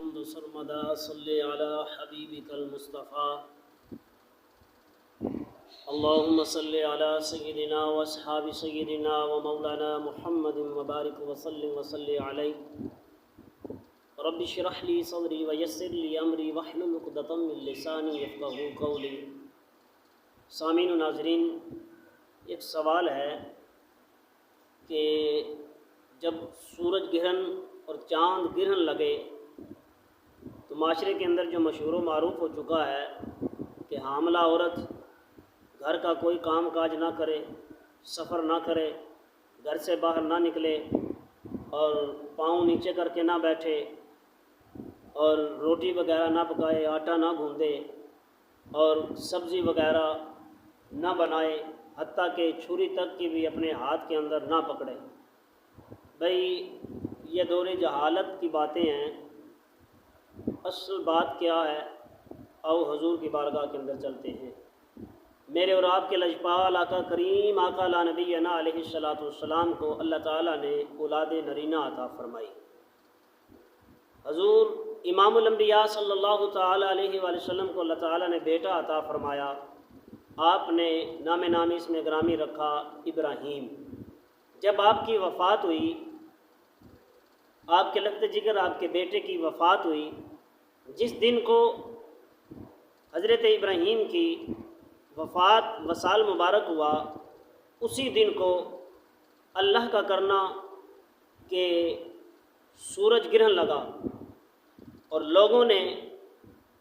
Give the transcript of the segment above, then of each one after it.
الحمد سرمدا صلی علی حبیبک المصطفى اللهم صل علی سیدنا و اصحاب سیدنا و مولانا محمد مبارک وسلم وصلی علیہ رب اشرح لی صدری ویسر لی امری واحلل عقدۃ من لسانی یفقهوا قولی۔ سامعین و ناظرین، ایک سوال ہے کہ جب سورج گرہن اور چاند گرہن لگے تو معاشرے کے اندر جو مشہور و معروف ہو چکا ہے کہ حاملہ عورت گھر کا کوئی کام کاج نہ کرے، سفر نہ کرے، گھر سے باہر نہ نکلے اور پاؤں نیچے کر کے نہ بیٹھے اور روٹی وغیرہ نہ پکائے، آٹا نہ گوندے اور سبزی وغیرہ نہ بنائے، حتیٰ کہ چھری تک کی بھی اپنے ہاتھ کے اندر نہ پکڑے۔ بھئی یہ دور جہالت کی باتیں ہیں، اصل بات کیا ہے؟ آؤ حضور کی بارگاہ کے اندر چلتے ہیں۔ میرے اور آپ کے لجپال آقا کریم آقا لا نبینا علیہ الصلوۃ والسلام کو اللہ تعالیٰ نے اولاد نرینہ عطا فرمائی۔ حضور امام الانبیاء صلی اللہ تعالیٰ علیہ وآلہ وسلم کو اللہ تعالیٰ نے بیٹا عطا فرمایا۔ آپ نے نام نامی اس میں گرامی رکھا ابراہیم۔ جب آپ کی وفات ہوئی، آپ کے لخت جگر آپ کے بیٹے کی وفات ہوئی، جس دن کو حضرت ابراہیم کی وفات وصال مبارک ہوا، اسی دن کو اللہ کا کرنا کہ سورج گرہن لگا اور لوگوں نے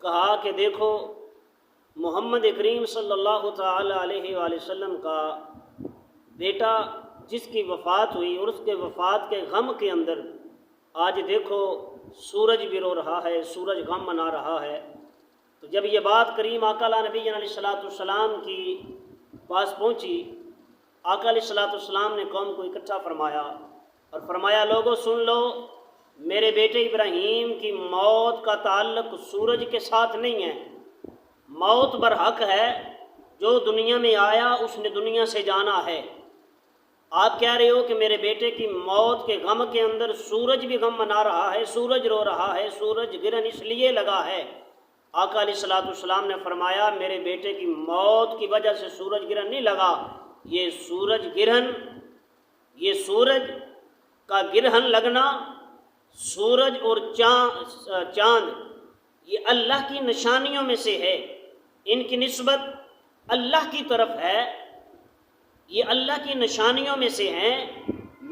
کہا کہ دیکھو محمد کریم صلی اللہ تعالی علیہ وآلہ وسلم کا بیٹا جس کی وفات ہوئی اور اس کے وفات کے غم کے اندر آج دیکھو سورج بھی رو رہا ہے، سورج غم منا رہا ہے۔ تو جب یہ بات کریم آقا لا نبی علیہ الصلوۃ والسلام کی پاس پہنچی، آقا علیہ الصلوۃ والسلام نے قوم کو اکٹھا فرمایا اور فرمایا لوگوں سن لو، میرے بیٹے ابراہیم کی موت کا تعلق سورج کے ساتھ نہیں ہے۔ موت برحق ہے، جو دنیا میں آیا اس نے دنیا سے جانا ہے۔ آپ کہہ رہے ہو کہ میرے بیٹے کی موت کے غم کے اندر سورج بھی غم منا رہا ہے، سورج رو رہا ہے، سورج گرہن اس لیے لگا ہے۔ آقا علیہ الصلوۃ والسلام نے فرمایا میرے بیٹے کی موت کی وجہ سے سورج گرہن نہیں لگا، یہ سورج گرہن، یہ سورج کا گرہن لگنا، سورج اور چاند یہ اللہ کی نشانیوں میں سے ہے، ان کی نسبت اللہ کی طرف ہے، یہ اللہ کی نشانیوں میں سے ہیں۔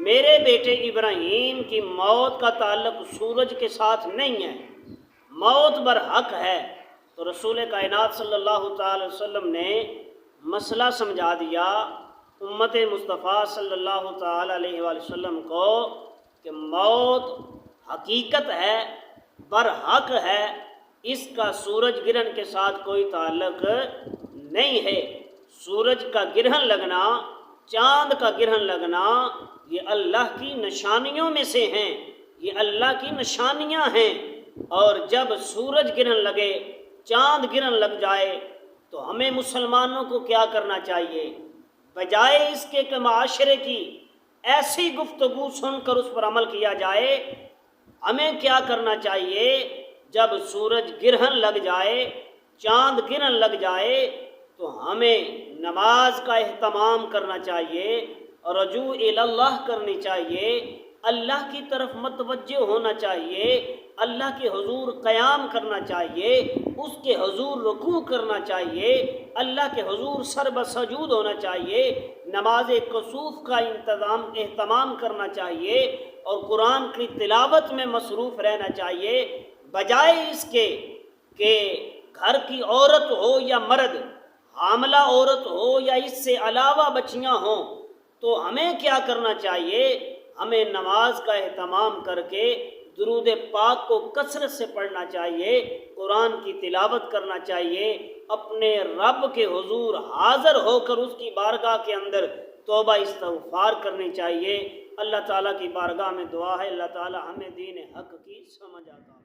میرے بیٹے ابراہیم کی موت کا تعلق سورج کے ساتھ نہیں ہے، موت برحق ہے۔ تو رسول کائنات صلی اللہ تعالی وسلم نے مسئلہ سمجھا دیا امت مصطفیٰ صلی اللہ تعالی علیہ وآلہ وسلم کو کہ موت حقیقت ہے، برحق ہے، اس کا سورج گرہن کے ساتھ کوئی تعلق نہیں ہے۔ سورج کا گرہن لگنا، چاند کا گرہن لگنا یہ اللہ کی نشانیوں میں سے ہیں، یہ اللہ کی نشانیاں ہیں۔ اور جب سورج گرہن لگے، چاند گرہن لگ جائے تو ہمیں مسلمانوں کو کیا کرنا چاہیے؟ بجائے اس کے کہ معاشرے کی ایسی گفتگو سن کر اس پر عمل کیا جائے، ہمیں کیا کرنا چاہیے؟ جب سورج گرہن لگ جائے، چاند گرہن لگ جائے تو ہمیں نماز کا اہتمام کرنا چاہیے، رجوع الی اللہ کرنی چاہیے، اللہ کی طرف متوجہ ہونا چاہیے، اللہ کے حضور قیام کرنا چاہیے، اس کے حضور رکوع کرنا چاہیے، اللہ کے حضور سر بسجود ہونا چاہیے، نماز کسوف کا اہتمام کرنا چاہیے اور قرآن کی تلاوت میں مصروف رہنا چاہیے، بجائے اس کے کہ گھر کی عورت ہو یا مرد، حاملہ عورت ہو یا اس سے علاوہ بچیاں ہوں، تو ہمیں کیا کرنا چاہیے؟ ہمیں نماز کا اہتمام کر کے درود پاک کو کثرت سے پڑھنا چاہیے، قرآن کی تلاوت کرنا چاہیے، اپنے رب کے حضور حاضر ہو کر اس کی بارگاہ کے اندر توبہ استغفار کرنی چاہیے۔ اللہ تعالیٰ کی بارگاہ میں دعا ہے اللہ تعالیٰ ہمیں دین حق کی سمجھ عطا